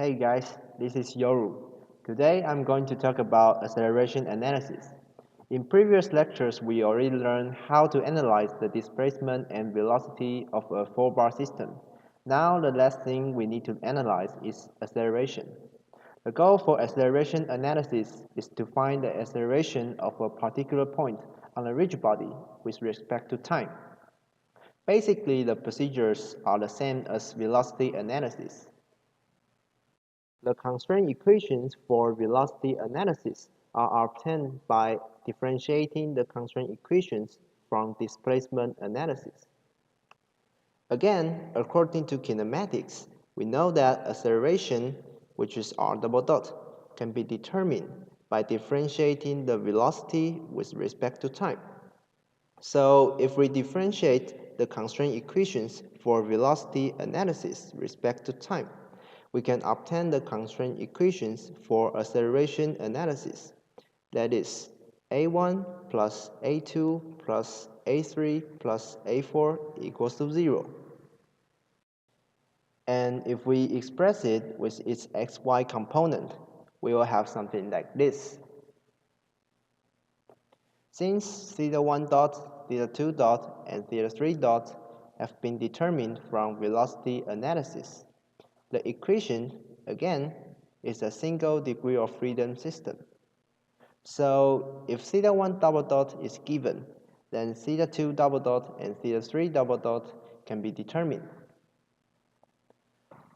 Hey guys, this is Yoru. Today I'm going to talk about acceleration analysis. In previous lectures, we already learned how to analyze the displacement and velocity of a 4-bar system. Now the last thing we need to analyze is acceleration. The goal for acceleration analysis is to find the acceleration of a particular point on a rigid body with respect to time. Basically, the procedures are the same as velocity analysis. The constraint equations for velocity analysis are obtained by differentiating the constraint equations from displacement analysis. Again, according to kinematics, we know that acceleration, which is r double dot, can be determined by differentiating the velocity with respect to time. So if we differentiate the constraint equations for velocity analysis with respect to time, we can obtain the constraint equations for acceleration analysis. That is, a1 plus a2 plus a3 plus a4 equals to 0. And if we express it with its xy component, we will have something like this. Since theta1 dot, theta2 dot, and theta3 dot have been determined from velocity analysis, the equation, again, is a single degree of freedom system. So if theta1 double dot is given, then theta2 double dot and theta3 double dot can be determined.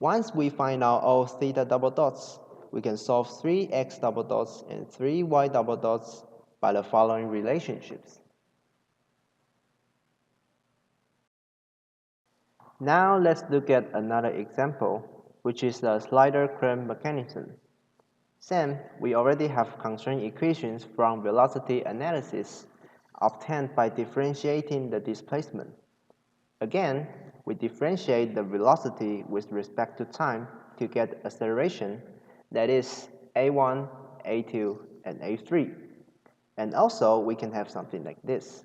Once we find out all theta double dots, we can solve 3x double dots and 3y double dots by the following relationships. Now let's look at another example, which is the slider clamp mechanism. Same, we already have constraint equations from velocity analysis obtained by differentiating the displacement. Again, we differentiate the velocity with respect to time to get acceleration, that is a1, a2, and a3. And also, we can have something like this.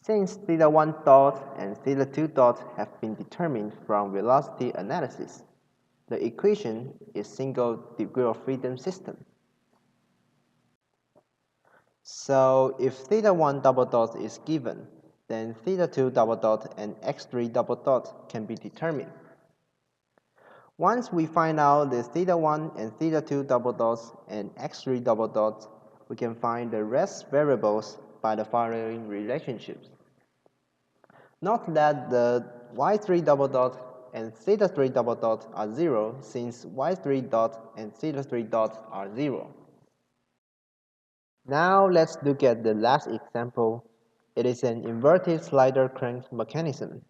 Since theta1 dot and theta2 dot have been determined from velocity analysis, the equation is single degree of freedom system. So if theta1 double dot is given, then theta2 double dot and x3 double dot can be determined. Once we find out the theta1 and theta2 double dots and x3 double dots, we can find the rest variables by the following relationships. Note that the y3 double dot and theta3 double dot are 0 since y3 dot and theta3 dot are 0. Now let's look at the last example. It is an inverted slider crank mechanism.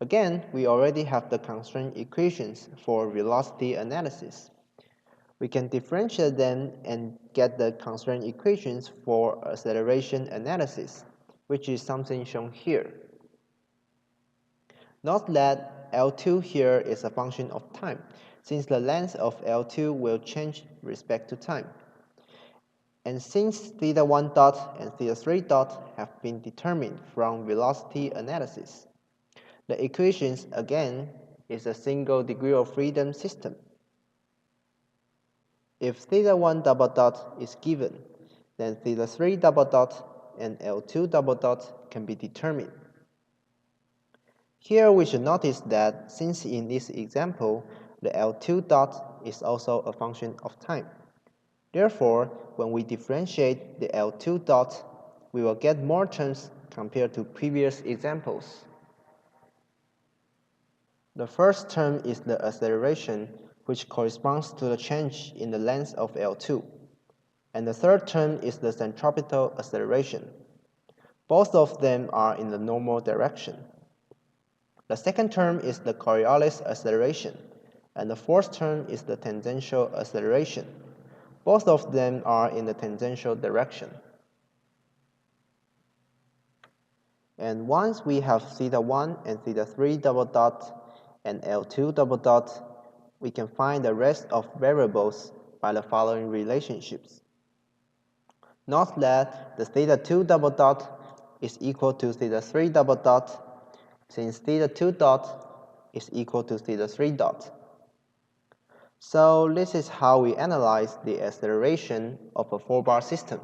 Again, we already have the constraint equations for velocity analysis. We can differentiate them and get the constraint equations for acceleration analysis, which is something shown here. Note that L2 here is a function of time, since the length of L2 will change with respect to time. And since theta1 dot and theta3 dot have been determined from velocity analysis, the equations again is a single degree of freedom system. If theta1 double dot is given, then theta3 double dot and L2 double dot can be determined. Here we should notice that since in this example, the L2 dot is also a function of time. Therefore, when we differentiate the L2 dot, we will get more terms compared to previous examples. The first term is the acceleration, which corresponds to the change in the length of L2. And the third term is the centripetal acceleration. Both of them are in the normal direction. The second term is the Coriolis acceleration, and the fourth term is the tangential acceleration. Both of them are in the tangential direction. And once we have theta1 and theta3 double dot and L2 double dot, we can find the rest of variables by the following relationships. Note that the theta2 double dot is equal to theta3 double dot, since theta2 dot is equal to theta3 dot. So this is how we analyze the acceleration of a 4-bar system.